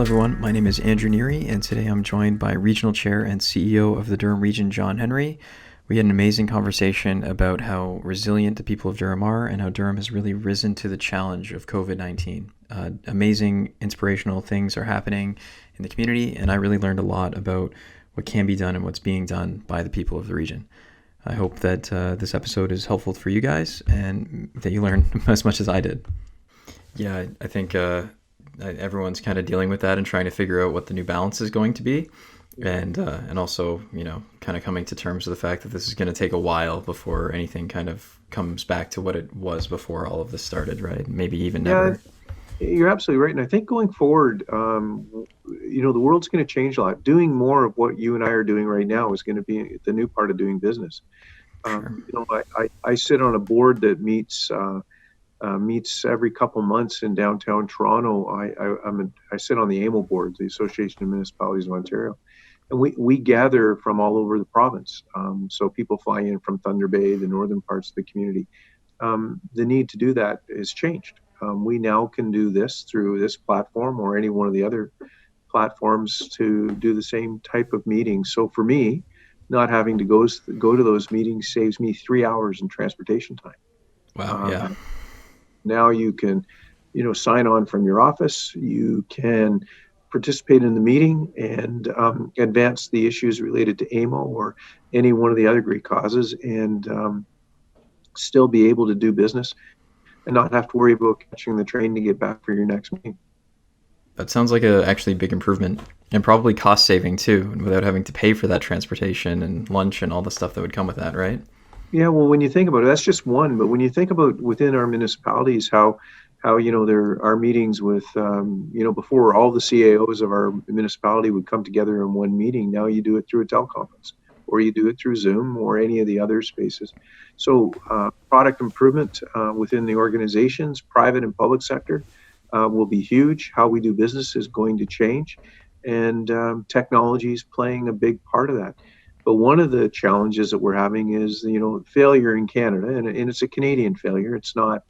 everyone. My name is Andrew Neary, and today I'm joined by Regional Chair and CEO of the Durham Region, John Henry. We had an amazing conversation about how resilient the people of Durham are and how Durham has really risen to the challenge of COVID-19. Amazing, inspirational things are happening in the community, and I really learned a lot about what can be done and what's being done by the people of the region. I hope that this episode is helpful for you guys and that you learn as much as I did. Yeah, I think everyone's kind of dealing with that and trying to figure out what the new balance is going to be. And also, kind of coming to terms with the fact that this is going to take a while before anything kind of comes back to what it was before all of this started, right? Maybe even never. You're absolutely right. And I think going forward, the world's going to change a lot. Doing more of what you and I are doing right now is going to be the new part of doing business. Sure. I sit on a board that meets every couple months in downtown Toronto. I sit on the AMO board, the Association of Municipalities of Ontario, and we gather from all over the province. So people fly in from Thunder Bay, the northern parts of the community. The need to do that has changed. We now can do this through this platform or any one of the other platforms to do the same type of meeting. So for me, not having to go to those meetings saves me 3 hours in transportation time. Wow. Yeah. Now you can, sign on from your office. You can participate in the meeting and advance the issues related to AMO or any one of the other great causes, and still be able to do business and not have to worry about catching the train to get back for your next meeting. That sounds like a actually big improvement and probably cost saving too, without having to pay for that transportation and lunch and all the stuff that would come with that, right? Yeah, well, when you think about it, that's just one. But when you think about within our municipalities, how there are meetings with, before all the CAOs of our municipality would come together in one meeting. Now you do it through a teleconference, or you do it through Zoom, or any of the other spaces. So product improvement within the organizations, private and public sector, will be huge. How we do business is going to change, and technology is playing a big part of that. But one of the challenges that we're having is, failure in Canada, and it's a Canadian failure. It's not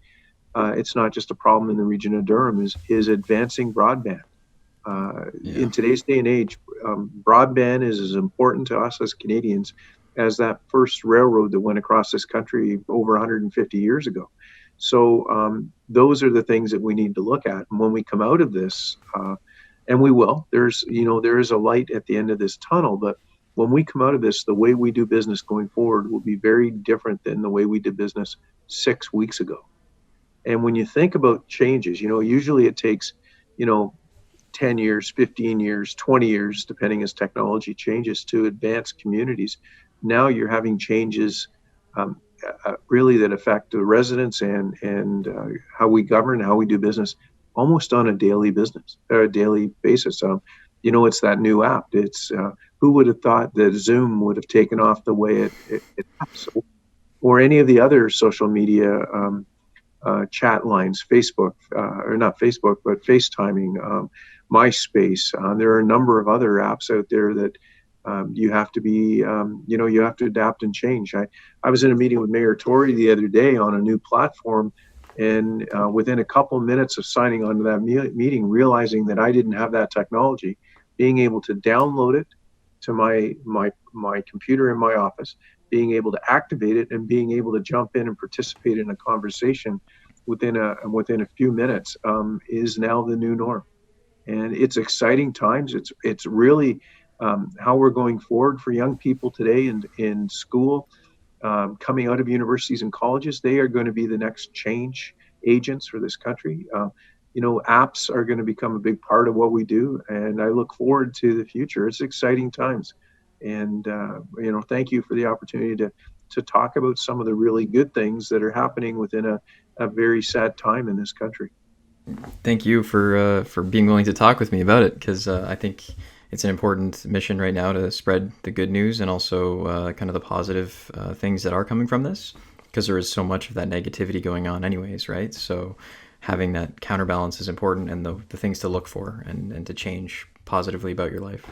just a problem in the region of Durham. Is advancing broadband. In today's day and age, broadband is as important to us as Canadians as that first railroad that went across this country over 150 years ago. So those are the things that we need to look at. And when we come out of this, and we will, there is a light at the end of this tunnel. But when we come out of this, the way we do business going forward will be very different than the way we did business 6 weeks ago. And when you think about changes, usually it takes, 10 years, 15 years, 20 years, depending as technology changes, to advance communities. Now you're having changes really that affect the residents and how we govern, how we do business, almost on a daily basis. It's that new app. It's who would have thought that Zoom would have taken off the way it has, or any of the other social media chat lines, Facebook, or not Facebook, but FaceTiming, MySpace. There are a number of other apps out there that you have to be, you have to adapt and change. I was in a meeting with Mayor Tory the other day on a new platform, and within a couple of minutes of signing on to that meeting, realizing that I didn't have that technology, being able to download it to my computer in my office, being able to activate it, and being able to jump in and participate in a conversation within a few minutes is now the new norm. And it's exciting times. It's really how we're going forward for young people today in school, coming out of universities and colleges. They are going to be the next change agents for this country. Apps are going to become a big part of what we do, and I look forward to the future. It's exciting times, and thank you for the opportunity to talk about some of the really good things that are happening within a very sad time in this country. Thank you for being willing to talk with me about it, because I think it's an important mission right now to spread the good news and also kind of the positive things that are coming from this, because there is so much of that negativity going on anyways, right? So having that counterbalance is important, and the things to look for and to change positively about your life.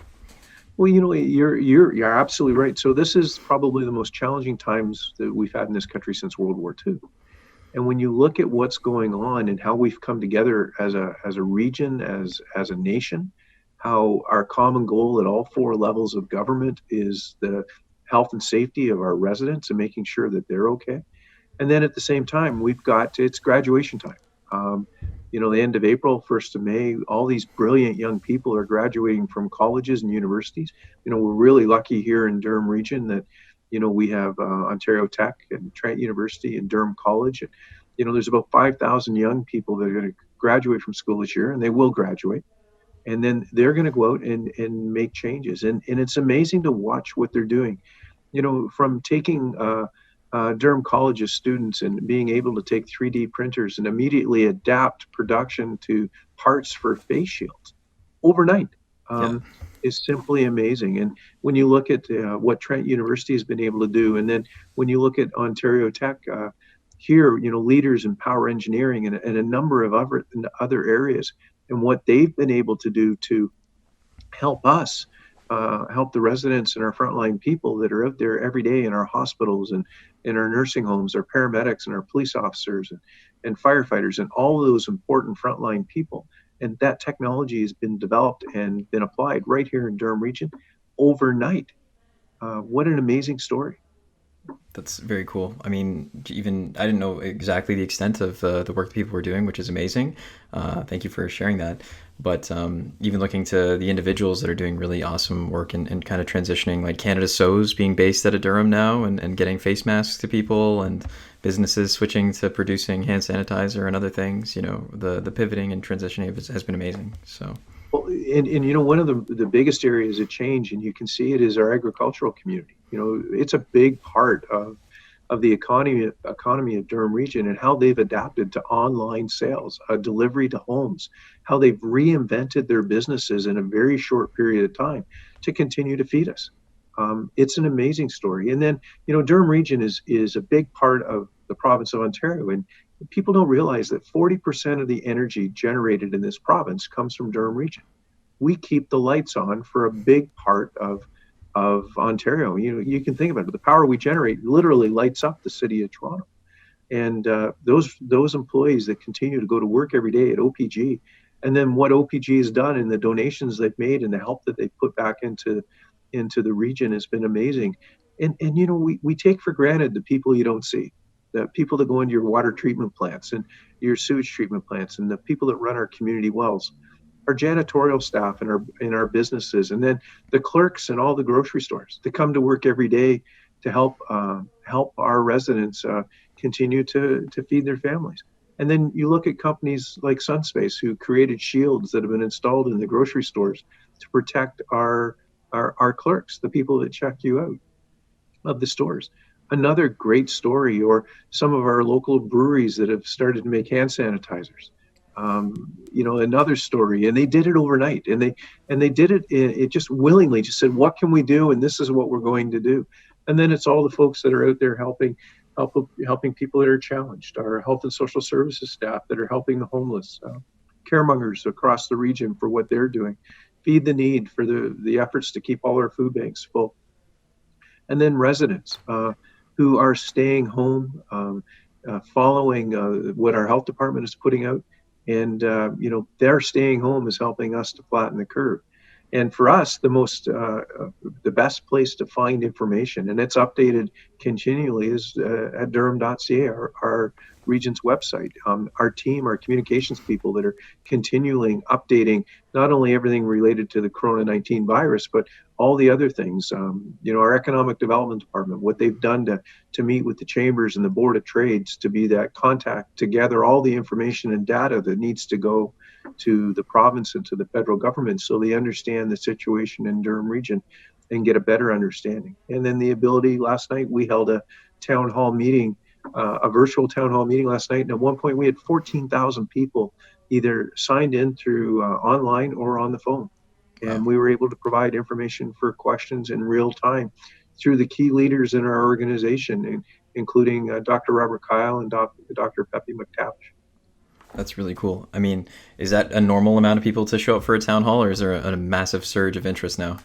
Well, you're absolutely right. So this is probably the most challenging times that we've had in this country since World War II. And when you look at what's going on and how we've come together as a region, as a nation, how our common goal at all four levels of government is the health and safety of our residents and making sure that they're okay. And then at the same time, we've got it's graduation time. Um, the end of April, 1st of May, all these brilliant young people are graduating from colleges and universities. We're really lucky here in Durham Region that, we have Ontario Tech and Trent University and Durham College. And, there's about 5,000 young people that are going to graduate from school this year, and they will graduate. And then they're going to go out and make changes. And it's amazing to watch what they're doing, from taking Durham College's students and being able to take 3D printers and immediately adapt production to parts for face shields overnight Yeah. um, is simply amazing. And when you look at what Trent University has been able to do, and then when you look at Ontario Tech, here, leaders in power engineering and a number of other areas, and what they've been able to do to help us, help the residents and our frontline people that are out there every day in our hospitals and in our nursing homes, our paramedics and our police officers and firefighters and all of those important frontline people. And that technology has been developed and been applied right here in Durham Region overnight. What an amazing story. That's very cool. I mean, even I didn't know exactly the extent of the work that people were doing, which is amazing. Thank you for sharing that. But even looking to the individuals that are doing really awesome work and kind of transitioning, like Canada Sews being based out of Durham now and getting face masks to people, and businesses switching to producing hand sanitizer and other things, the pivoting and transitioning has been amazing. So, Well, and one of the biggest areas of change, and you can see it, is our agricultural community. It's a big part of the economy of Durham Region and how they've adapted to online sales, delivery to homes, how they've reinvented their businesses in a very short period of time to continue to feed us. It's an amazing story. And then, Durham Region is a big part of the province of Ontario, and people don't realize that 40% of the energy generated in this province comes from Durham Region. We keep the lights on for a big part of Ontario. You can think about it. The power we generate literally lights up the city of Toronto. And those employees that continue to go to work every day at OPG, and then what OPG has done and the donations they've made and the help that they've put back into the region has been amazing. And we take for granted the people you don't see, the people that go into your water treatment plants and your sewage treatment plants, and the people that run our community wells, our janitorial staff in our businesses, and then the clerks in all the grocery stores that come to work every day to help our residents continue to feed their families. And then you look at companies like Sunspace, who created shields that have been installed in the grocery stores to protect our clerks, the people that check you out of the stores. Another great story, or some of our local breweries that have started to make hand sanitizers. Another story, and they did it overnight, and they did it just willingly, just said, what can we do? And this is what we're going to do. And then it's all the folks that are out there helping people that are challenged, our health and social services staff that are helping the homeless, caremongers across the region for what they're doing, feed the need for the efforts to keep all our food banks full, and then residents who are staying home, following what our health department is putting out, and their staying home is helping us to flatten the curve. And for us, the best place to find information, and it's updated continually, is at durham.ca, our region's website. Our team, our communications people that are continually updating not only everything related to the Corona-19 virus, but all the other things. Our economic development department, what they've done to meet with the chambers and the board of trades to be that contact to gather all the information and data that needs to go to the province and to the federal government so they understand the situation in Durham Region and get a better understanding. And then the ability, last night we held a town hall meeting, a virtual town hall meeting last night, and at one point we had 14,000 people either signed in through online or on the phone. wow. And we were able to provide information for questions in real time through the key leaders in our organization, including Dr. Robert Kyle and Dr. Pepe McTavish. That's really cool. I mean, is that a normal amount of people to show up for a town hall, or is there a massive surge of interest now?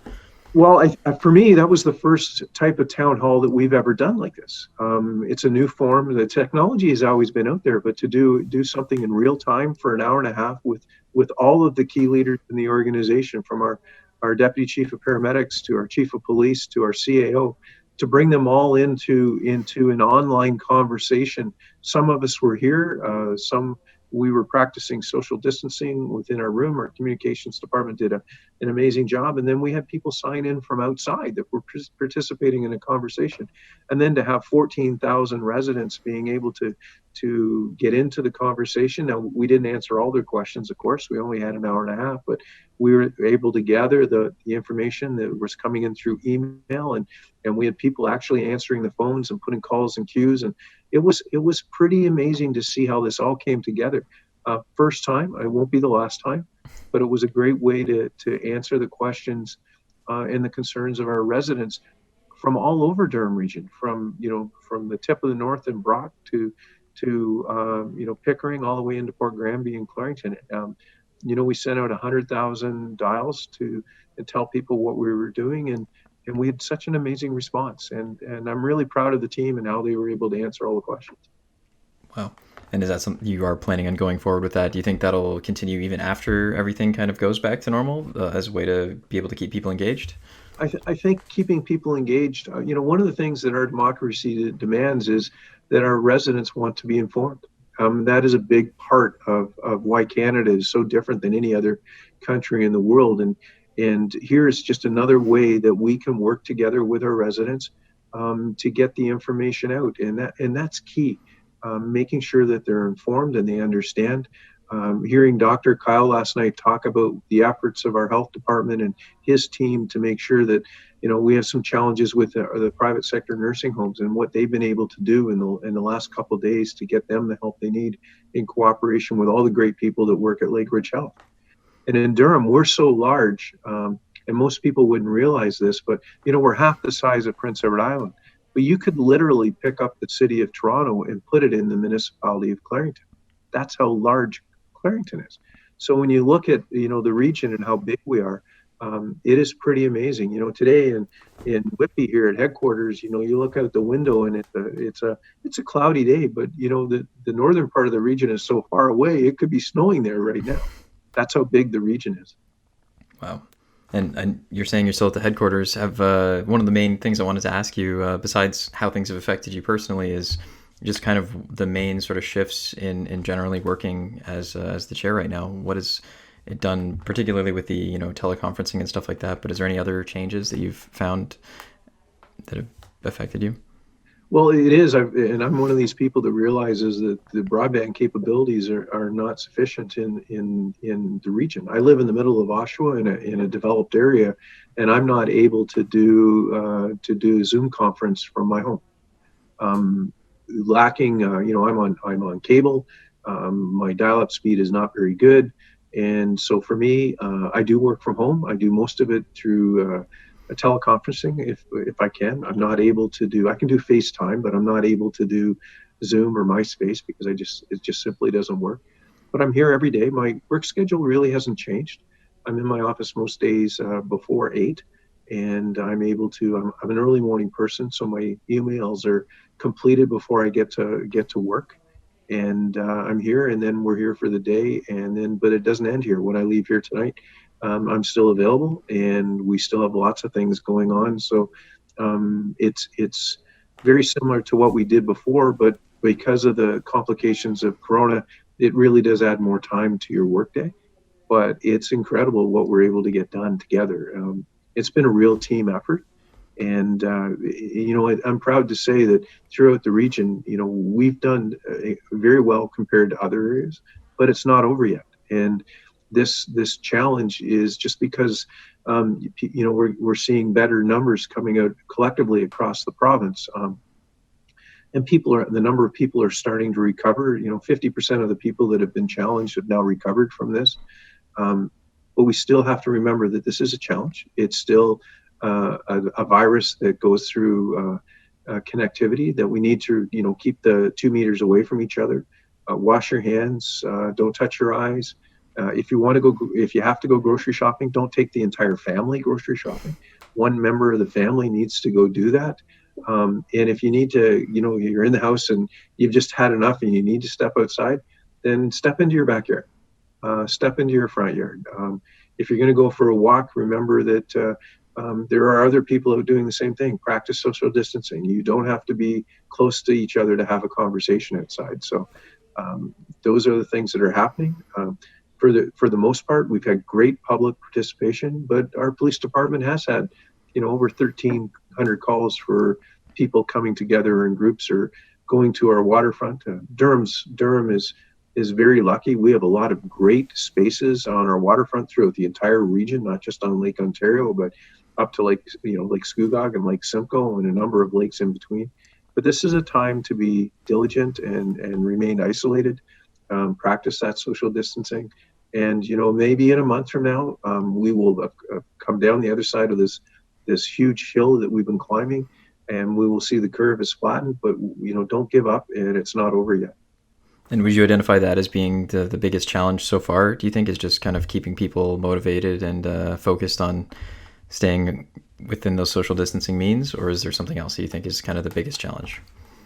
Well, for me, that was the first type of town hall that we've ever done like this. It's a new form. The technology has always been out there, but to do something in real time for an hour and a half with all of the key leaders in the organization, from our deputy chief of paramedics to our chief of police to our CAO, to bring them all into an online conversation. Some of us were here. Some we were practicing social distancing within our room. Our communications department did an amazing job. And then we had people sign in from outside that were participating in a conversation. And then to have 14,000 residents being able to get into the conversation. Now, we didn't answer all their questions, of course. We only had an hour and a half, but we were able to gather the information that was coming in through email, and we had people actually answering the phones and putting calls in queues. And it was pretty amazing to see how this all came together. First time, it won't be the last time, but it was a great way to answer the questions and the concerns of our residents from all over Durham Region, from the tip of the north in Brock to Pickering, all the way into Port Granby and Clarington. We sent out 100,000 dials to and tell people what we were doing, and we had such an amazing response. And I'm really proud of the team and how they were able to answer all the questions. Wow. And is that something you are planning on going forward with that? Do you think that'll continue even after everything kind of goes back to normal as a way to be able to keep people engaged? I think keeping people engaged, one of the things that our democracy demands is that our residents want to be informed. That is a big part of why Canada is so different than any other country in the world. And here is just another way that we can work together with our residents to get the information out. And that's key, making sure that they're informed and they understand. Hearing Dr. Kyle last night talk about the efforts of our health department and his team to make sure that we have some challenges with the private sector nursing homes and what they've been able to do in the last couple of days to get them the help they need in cooperation with all the great people that work at Lake Ridge Health. And in Durham, we're so large, and most people wouldn't realize this, but we're half the size of Prince Edward Island. But you could literally pick up the city of Toronto and put it in the municipality of Clarington. That's how large Clarington is. So when you look at the region and how big we are, it is pretty amazing. Today in Whitby here at headquarters, you look out the window and it's a cloudy day, but the northern part of the region is so far away, it could be snowing there right now. That's how big the region is. Wow. And you're saying you're still at the headquarters. Have one of the main things I wanted to ask you, besides how things have affected you personally, is just kind of the main sort of shifts in generally working as the chair right now. What has it done, particularly with the teleconferencing and stuff like that? But is there any other changes that you've found that have affected you? Well, it is, and I'm one of these people that realizes that the broadband capabilities are not sufficient in the region. I live in the middle of Oshawa in a developed area, and I'm not able to do a Zoom conference from my home. Lacking, I'm on cable. My dial-up speed is not very good, and so for me, I do work from home. I do most of it through teleconferencing if I can. I'm not able to do. I can do FaceTime, but I'm not able to do Zoom or MySpace because it just simply doesn't work. But I'm here every day. My work schedule really hasn't changed. I'm in my office most days before 8, and I'm able to. I'm an early morning person, so my emails are completed before I get to work. And I'm here, and then we're here for the day, but it doesn't end here. When I leave here tonight, I'm still available, and we still have lots of things going on. So it's very similar to what we did before, but because of the complications of Corona, it really does add more time to your workday. But it's incredible what we're able to get done together. It's been a real team effort. And, I'm proud to say that throughout the region, we've done very well compared to other areas, but it's not over yet. And this challenge is just because, we're seeing better numbers coming out collectively across the province. And the number of people are starting to recover. 50% of the people that have been challenged have now recovered from this. But we still have to remember that this is a challenge. It's still a virus that goes through connectivity, that we need to keep the 2 meters away from each other, wash your hands, don't touch your eyes. If you have to go grocery shopping, don't take the entire family grocery shopping. one member of the family needs to go do that. And if you need to, you're in the house and you've just had enough and you need to step outside, then step into your backyard, step into your front yard. If you're going to go for a walk, remember that there are other people out doing the same thing. Practice social distancing. You don't have to be close to each other to have a conversation outside. So those are the things that are happening. For the most part, we've had great public participation, but our police department has had, over 1,300 calls for people coming together in groups or going to our waterfront. Durham is very lucky. We have a lot of great spaces on our waterfront throughout the entire region, not just on Lake Ontario, but up to Lake Scugog and Lake Simcoe and a number of lakes in between. But this is a time to be diligent and remain isolated, practice that social distancing. And, maybe in a month from now, we will come down the other side of this huge hill that we've been climbing, and we will see the curve is flattened, but, don't give up, and it's not over yet. And would you identify that as being the biggest challenge so far, do you think, is just kind of keeping people motivated and focused on staying within those social distancing means, or is there something else that you think is kind of the biggest challenge?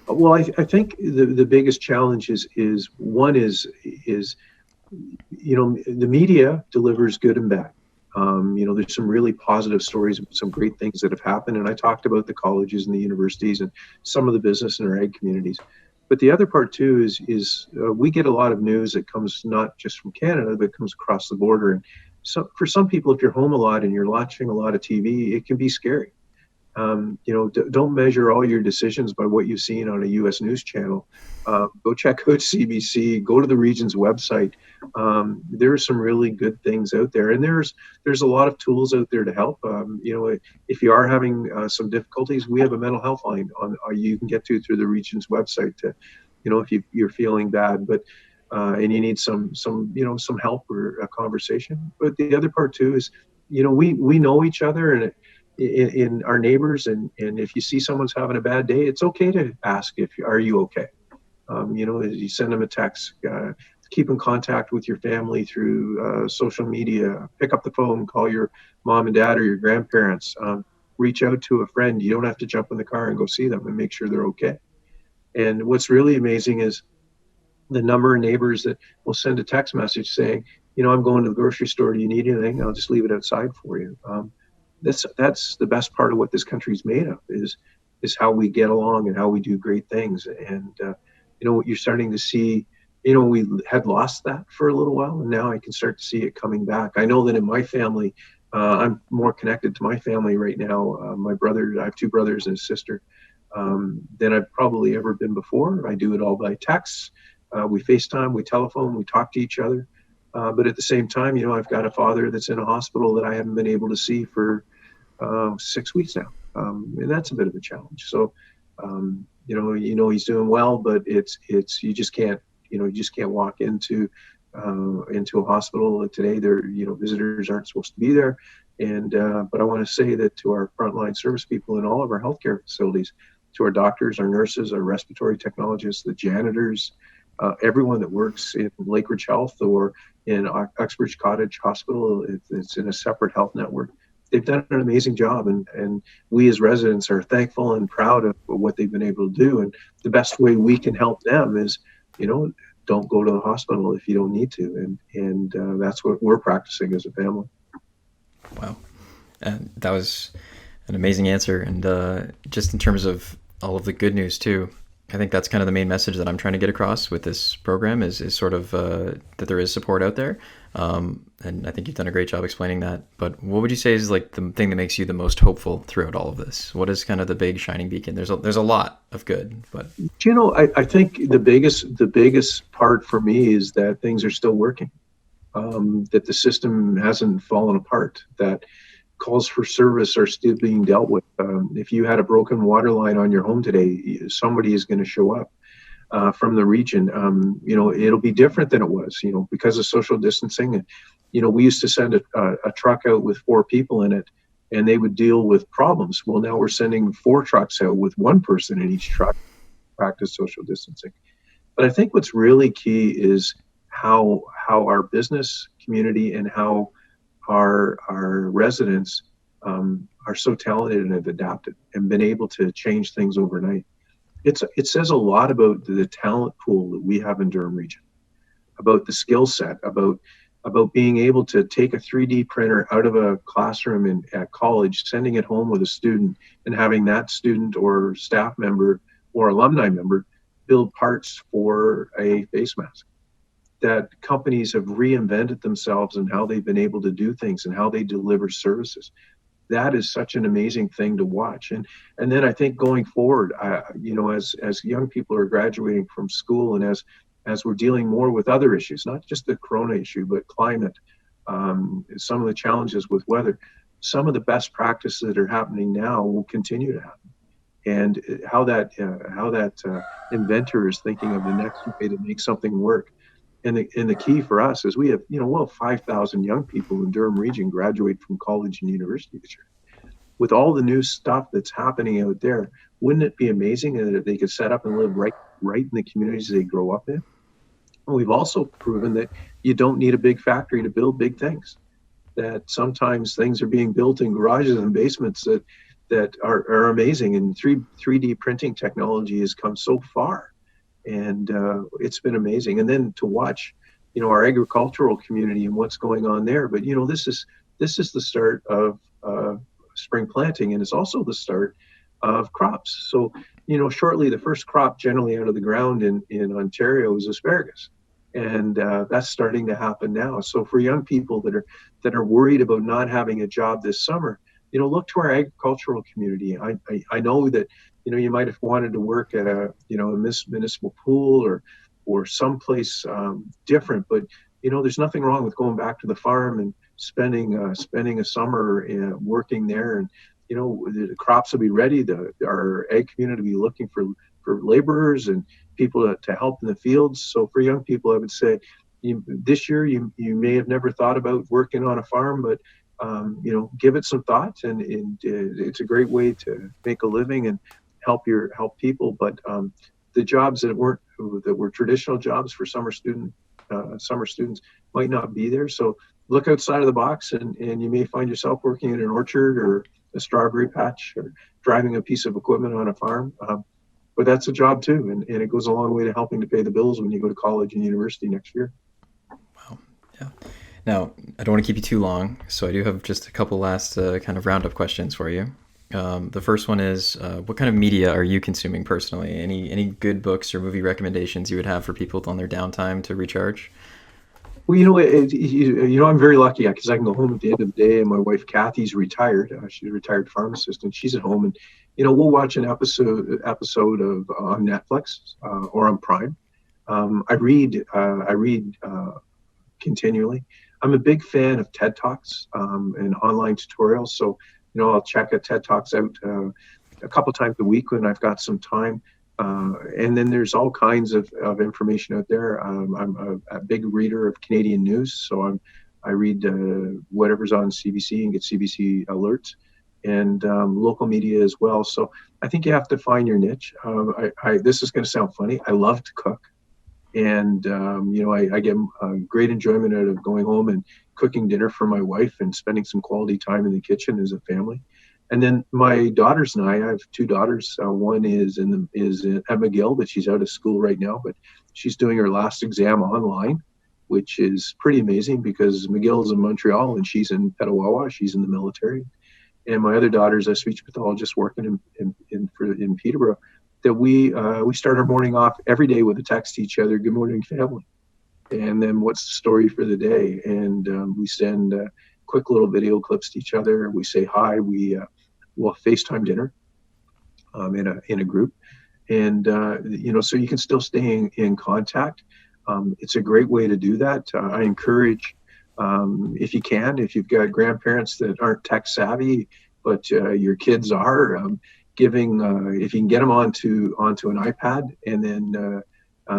Well, I think the biggest challenge is the media delivers good and bad. There's some really positive stories, some great things that have happened, and I talked about the colleges and the universities and some of the business and our ag communities. But the other part too is we get a lot of news that comes not just from Canada, but comes across the border. And so for some people, if you're home a lot and you're watching a lot of TV, it can be scary. Don't measure all your decisions by what you've seen on a U.S. news channel. Go check out CBC. Go to the region's website. There are some really good things out there, and there's a lot of tools out there to help. If you are having some difficulties, we have a mental health line you can get to through the region's website. If you're feeling bad, but and you need some help or a conversation. But the other part too is, we know each other and in our neighbors, and if you see someone's having a bad day, it's okay to ask are you okay. You send them a text, keep in contact with your family through social media, pick up the phone, call your mom and dad or your grandparents, reach out to a friend. You don't have to jump in the car and go see them, and make sure they're okay. And what's really amazing is the number of neighbors that will send a text message saying, I'm going to the grocery store. Do you need anything? I'll just leave it outside for you. That's the best part of what this country's made of is how we get along and how we do great things. And what you're starting to see, we had lost that for a little while, and now I can start to see it coming back. I know that in my family, I'm more connected to my family right now. I have two brothers and a sister, than I've probably ever been before. I do it all by text. We FaceTime, we telephone, we talk to each other. But at the same time, I've got a father that's in a hospital that I haven't been able to see for 6 weeks now, and that's a bit of a challenge. So, he's doing well, but it's you just can't walk into a hospital today. There, visitors aren't supposed to be there, and but I want to say that to our frontline service people in all of our healthcare facilities, to our doctors, our nurses, our respiratory technologists, the janitors. Everyone that works in Lake Ridge Health or in Uxbridge Cottage Hospital, it's in a separate health network. They've done an amazing job, and we as residents are thankful and proud of what they've been able to do. And the best way we can help them is, don't go to the hospital if you don't need to. And that's what we're practicing as a family. Wow. And that was an amazing answer. And just in terms of all of the good news too, I think that's kind of the main message that I'm trying to get across with this program is sort of that there is support out there. And I think you've done a great job explaining that. But what would you say is like the thing that makes you the most hopeful throughout all of this? What is kind of the big shining beacon? There's a lot of good, but I think the biggest part for me is that things are still working, that the system hasn't fallen apart, that calls for service are still being dealt with. If you had a broken water line on your home today, somebody is going to show up from the region. It'll be different than it was, because of social distancing. We used to send a truck out with 4 people in it, and they would deal with problems. Well, now we're sending 4 trucks out with 1 person in each truck to practice social distancing. But I think what's really key is how our business community and how our residents are so talented and have adapted and been able to change things overnight. It says a lot about the talent pool that we have in Durham Region, about the skill set, about being able to take a 3D printer out of a classroom at college, sending it home with a student, and having that student or staff member or alumni member build parts for a face mask. That companies have reinvented themselves and how they've been able to do things and how they deliver services. That is such an amazing thing to watch. And then I think going forward, as young people are graduating from school, and as we're dealing more with other issues, not just the corona issue, but climate, some of the challenges with weather, some of the best practices that are happening now will continue to happen. And how that inventor is thinking of the next way to make something work. And the key for us is we have, well, 5,000 young people in Durham Region graduate from college and university this year. With all the new stuff that's happening out there, wouldn't it be amazing that they could set up and live right in the communities they grow up in? And we've also proven that you don't need a big factory to build big things. That sometimes things are being built in garages and basements that are amazing. And 3D printing technology has come so far, and it's been amazing. And then to watch, our agricultural community and what's going on there. But this is the start of spring planting, and it's also the start of crops. So shortly the first crop generally out of the ground in Ontario is asparagus, and that's starting to happen now. So for young people that are worried about not having a job this summer, look to our agricultural community. I know that you might have wanted to work at a municipal pool or someplace different, but there's nothing wrong with going back to the farm and spending a summer working there. And the crops will be ready. Our ag community will be looking for laborers and people to help in the fields. So for young people, I would say this year you may have never thought about working on a farm, but give it some thought, and it's a great way to make a living and help people. But the jobs that were traditional jobs for summer students might not be there. So look outside of the box, and you may find yourself working in an orchard or a strawberry patch or driving a piece of equipment on a farm. But that's a job too, and it goes a long way to helping to pay the bills when you go to college and university next year. Wow. Yeah. Now, I don't want to keep you too long, so I do have just a couple last kind of roundup questions for you. The first one is, what kind of media are you consuming personally? Any good books or movie recommendations you would have for people on their downtime to recharge? Well, I'm very lucky because I can go home at the end of the day, and my wife Kathy's retired. She's a retired pharmacist, and she's at home, and we'll watch an episode of on Netflix or on Prime. I read continually. I'm a big fan of TED Talks and online tutorials. So, I'll check a TED Talks out a couple times a week when I've got some time. And then there's all kinds of information out there. I'm a big reader of Canadian news, so I read whatever's on CBC and get CBC alerts, and local media as well. So I think you have to find your niche. This is going to sound funny. I love to cook. And, I get great enjoyment out of going home and cooking dinner for my wife and spending some quality time in the kitchen as a family. And then my daughters and I have two daughters. One is at McGill, but she's out of school right now, but she's doing her last exam online, which is pretty amazing because McGill is in Montreal and she's in Petawawa. She's in the military. And my other daughter's a speech pathologist working in Peterborough. That we start our morning off every day with a text to each other, "Good morning, family," and then what's the story for the day, and we send quick little video clips to each other. We say hi. We'll FaceTime dinner in a group, and so you can still stay in contact. It's a great way to do that. I encourage, if you can, if you've got grandparents that aren't tech savvy, but your kids are. If you can get them onto an iPad and then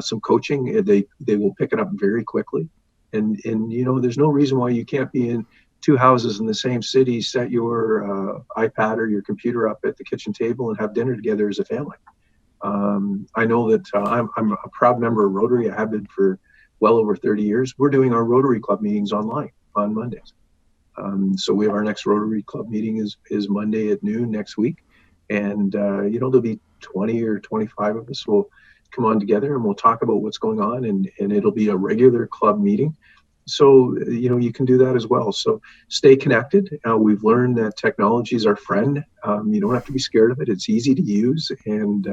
some coaching, they will pick it up very quickly. And there's no reason why you can't be in two houses in the same city, set your iPad or your computer up at the kitchen table and have dinner together as a family. I know that I'm a proud member of Rotary. I have been for well over 30 years. We're doing our Rotary Club meetings online on Mondays. So we have our next Rotary Club meeting is Monday at noon next week, and there'll be 20 or 25 of us will come on together and we'll talk about what's going on, and it'll be a regular club meeting. So you can do that as well. So stay connected. We've learned that technology is our friend. You don't have to be scared of it. It's easy to use, and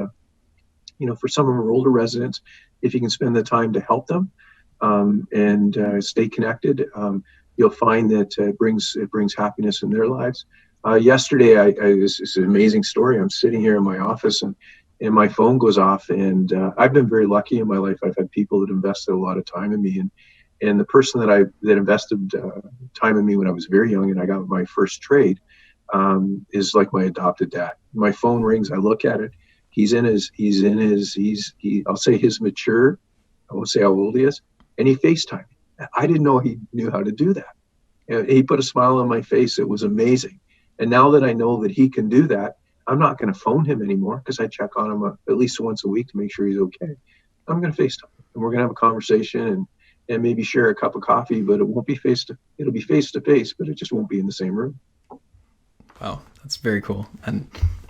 for some of our older residents, if you can spend the time to help them and stay connected, you'll find that it brings happiness in their lives. Yesterday, it's an amazing story. I'm sitting here in my office and my phone goes off, and I've been very lucky in my life. I've had people that invested a lot of time in me, and the person that invested time in me when I was very young and I got my first trade is like my adopted dad. My phone rings, I look at it. I'll say his mature. I won't say how old he is, and he FaceTimed me. I didn't know he knew how to do that. And he put a smile on my face. It was amazing. And now that I know that he can do that, I'm not going to phone him anymore because I check on him at least once a week to make sure he's okay. I'm going to FaceTime him, and we're going to have a conversation and maybe share a cup of coffee, but it'll be face to face, but it just won't be in the same room. Wow, that's very cool. And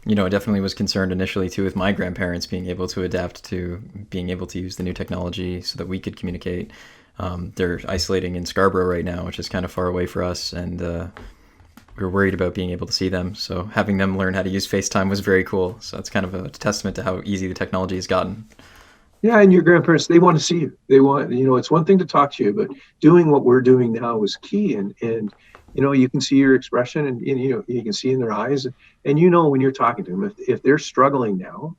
I definitely was concerned initially too with my grandparents being able to adapt to being able to use the new technology so that we could communicate. They're isolating in Scarborough right now, which is kind of far away for us, and we were worried about being able to see them. So having them learn how to use FaceTime was very cool. So it's kind of a testament to how easy the technology has gotten. Yeah, and your grandparents, they want to see you. They want, it's one thing to talk to you, but doing what we're doing now is key. And you can see your expression, and you can see in their eyes, and when you're talking to them, if they're struggling now,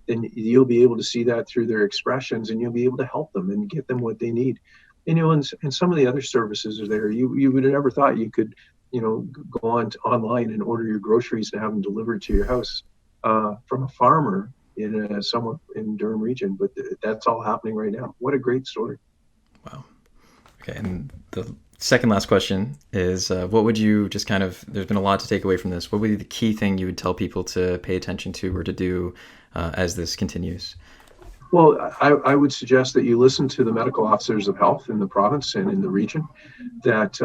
then you'll be able to see that through their expressions, and you'll be able to help them and get them what they need. And some of the other services are there. You would have never thought you could, go online and order your groceries and have them delivered to your house from a farmer somewhere in Durham Region, but that's all happening right now. What a great story! Wow. Okay, and the second last question is, what would you just kind of? There's been a lot to take away from this. What would be the key thing you would tell people to pay attention to or to do as this continues? Well, I would suggest that you listen to the medical officers of health in the province and in the region. That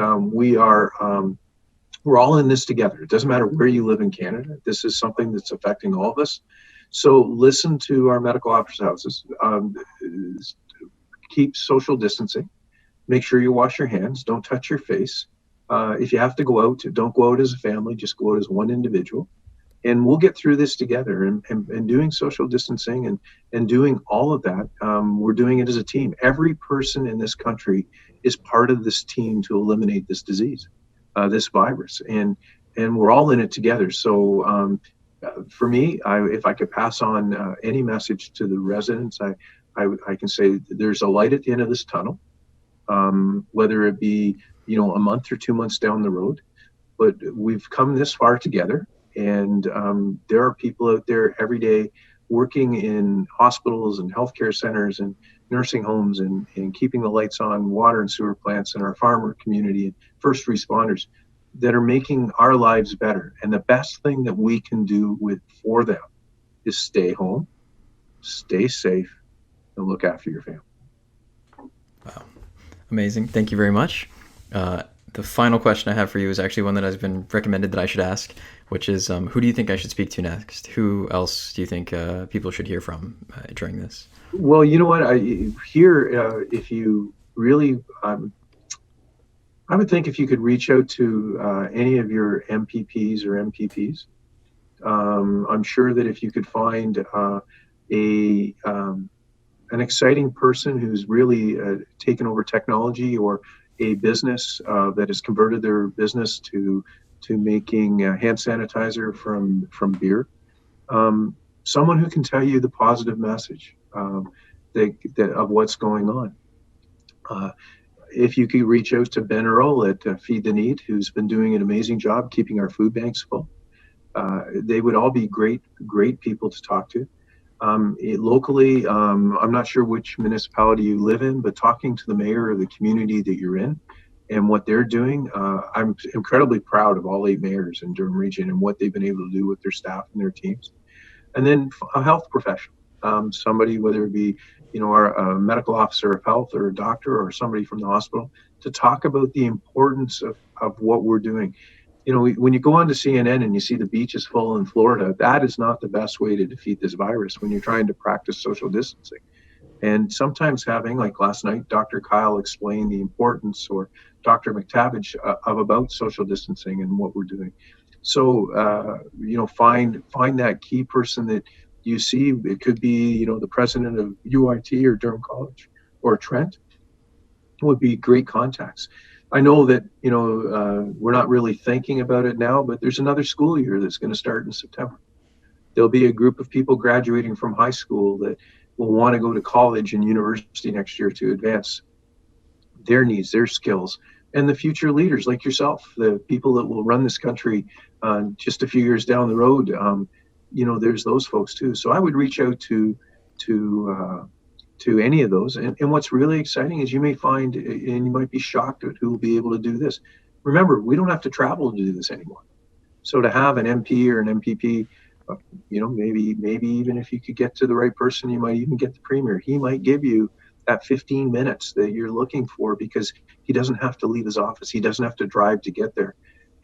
we're all in this together. It doesn't matter where you live in Canada. This is something that's affecting all of us. So listen to our medical officers' houses. Keep social distancing. Make sure you wash your hands. Don't touch your face. If you have to go out, don't go out as a family. Just go out as one individual. And we'll get through this together. And doing social distancing and doing all of that, we're doing it as a team. Every person in this country is part of this team to eliminate this disease, this virus. And we're all in it together. So for me, if I could pass on any message to the residents, I can say there's a light at the end of this tunnel, whether it be a month or 2 months down the road. But we've come this far together, and there are people out there every day working in hospitals and healthcare centers and nursing homes and keeping the lights on, water and sewer plants, in our farmer community and first responders that are making our lives better. And the best thing that we can do for them is stay home, stay safe, and look after your family. Wow. Amazing. Thank you very much. The final question I have for you is actually one that has been recommended that I should ask, which is, who do you think I should speak to next? Who else do you think people should hear from during this? Well, you know what? If you really, I would think if you could reach out to any of your MPPs or MPPs, I'm sure that if you could find an exciting person who's really taken over technology, or a business that has converted their business to making hand sanitizer from beer, someone who can tell you the positive message of what's going on. If you could reach out to Ben Earl at Feed the Need, who's been doing an amazing job keeping our food banks full, they would all be great people to talk to. Locally, I'm not sure which municipality you live in, but talking to the mayor of the community that you're in and what they're doing, I'm incredibly proud of all 8 mayors in Durham Region and what they've been able to do with their staff and their teams. And then a health professional, somebody, whether it be our medical officer of health or a doctor or somebody from the hospital to talk about the importance of what we're doing. When you go on to CNN and you see the beaches full in Florida, that is not the best way to defeat this virus when you're trying to practice social distancing. And sometimes having, like last night, Dr. Kyle explained the importance, or Dr. McTavish, of about social distancing and what we're doing. So, find that key person that you see. It could be, the president of UIT or Durham College or Trent would be great contacts. I know that, we're not really thinking about it now, but there's another school year that's going to start in September. There'll be a group of people graduating from high school that will want to go to college and university next year to advance their needs, their skills, and the future leaders like yourself, the people that will run this country just a few years down the road. There's those folks too. So I would reach out to any of those. And what's really exciting is you may find, and you might be shocked at who will be able to do this. Remember, we don't have to travel to do this anymore. So to have an MP or an MPP, maybe even if you could get to the right person, you might even get the premier. He might give you that 15 minutes that you're looking for because he doesn't have to leave his office. He doesn't have to drive to get there.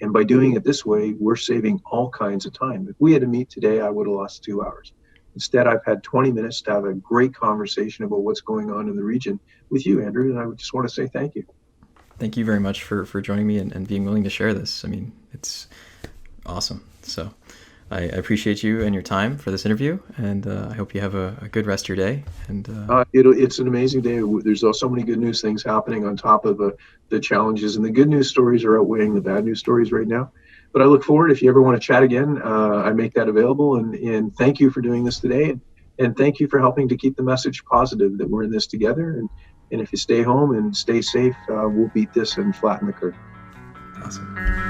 And by doing it this way, we're saving all kinds of time. If we had to meet today, I would have lost 2 hours. Instead, I've had 20 minutes to have a great conversation about what's going on in the region with you, Andrew. And I just want to say thank you. Thank you very much for joining me and being willing to share this. I mean, it's awesome. So I appreciate you and your time for this interview, and I hope you have a good rest of your day. And it's an amazing day. There's so many good news things happening on top of the challenges, and the good news stories are outweighing the bad news stories right now. But I look forward, if you ever want to chat again, I make that available. And thank you for doing this today, and thank you for helping to keep the message positive that we're in this together. And if you stay home and stay safe, we'll beat this and flatten the curve. Awesome.